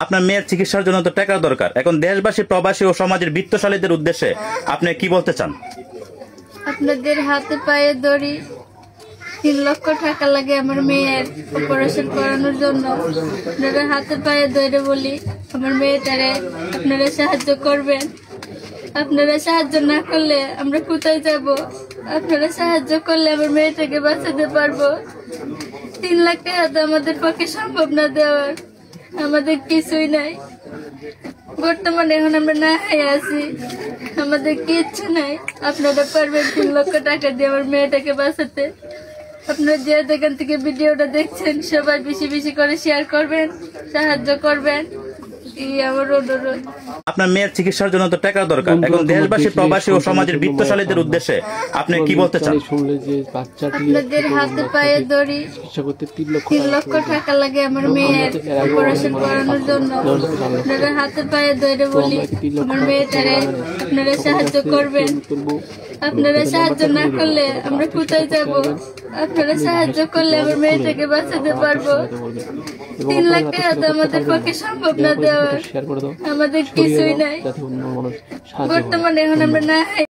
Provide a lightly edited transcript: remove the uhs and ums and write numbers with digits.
আপনার মেয়ের চিকিৎসার জন্য তো টাকা দরকার। এখন দেশবাসী, প্রবাসী ও সমাজের বিত্তশালীদের উদ্দেশ্যে আপনি কি বলতে চান? আপনাদের হাতে পায়ে ধরি, 3 লক্ষ টাকা লাগে আমার মেয়ের অপারেশন করানোর জন্য। আপনারা হাতে পায়ে ধরে বলি, আমার মেয়েটারে আপনারা সাহায্য করবেন। আপনারা সাহায্য না করলে আমরা কোথায় যাব? আপনারা সাহায্য করলে আমার মেয়েটাকে বাঁচাতে পারবো। 3 লাখ টাকা তো আমাদের পক্ষে সম্ভব না দেওয়ার, আমাদের কিছুই নাই বর্তমানে। এখন আমরা না খেয়ে আছি, আমাদের কিচ্ছু নাই। আপনারা পারবেন 3 লক্ষ টাকা দিয়ে আমার মেয়েটাকে বাঁচাতে? আপনারা যে যেখান থেকে ভিডিওটা দেখছেন সবাই বেশি বেশি করে শেয়ার করবেন, সাহায্য করবেন, এই আমার অনুরোধ। আপনার মেয়ের চিকিৎসার জন্য তো টাকা দরকার। এখন দেশবাসী, প্রবাসী ও সমাজের বিত্তশালীদের উদ্দেশ্যে আপনি কি বলতে চান? আপনাদের হাতে পায়ে ধরি, 3 লক্ষ টাকা লাগে আমার মেয়ের অপারেশন করানোর জন্য। আপনারা হাতে পায়ে ধরে বলি, আমার মেয়েটারে আপনারা সাহায্য করবেন। আপনারা সাহায্য না করলে আমরা কোথায় যাব? আপনারা সাহায্য করলে আমার মেয়েটাকে বাঁচাতে পারবো। 3 লাখ টাকা তো আমাদের পক্ষে সম্ভব না দেওয়ার, আমাদের কিছুই নাই বর্তমানে। এখন আমরা না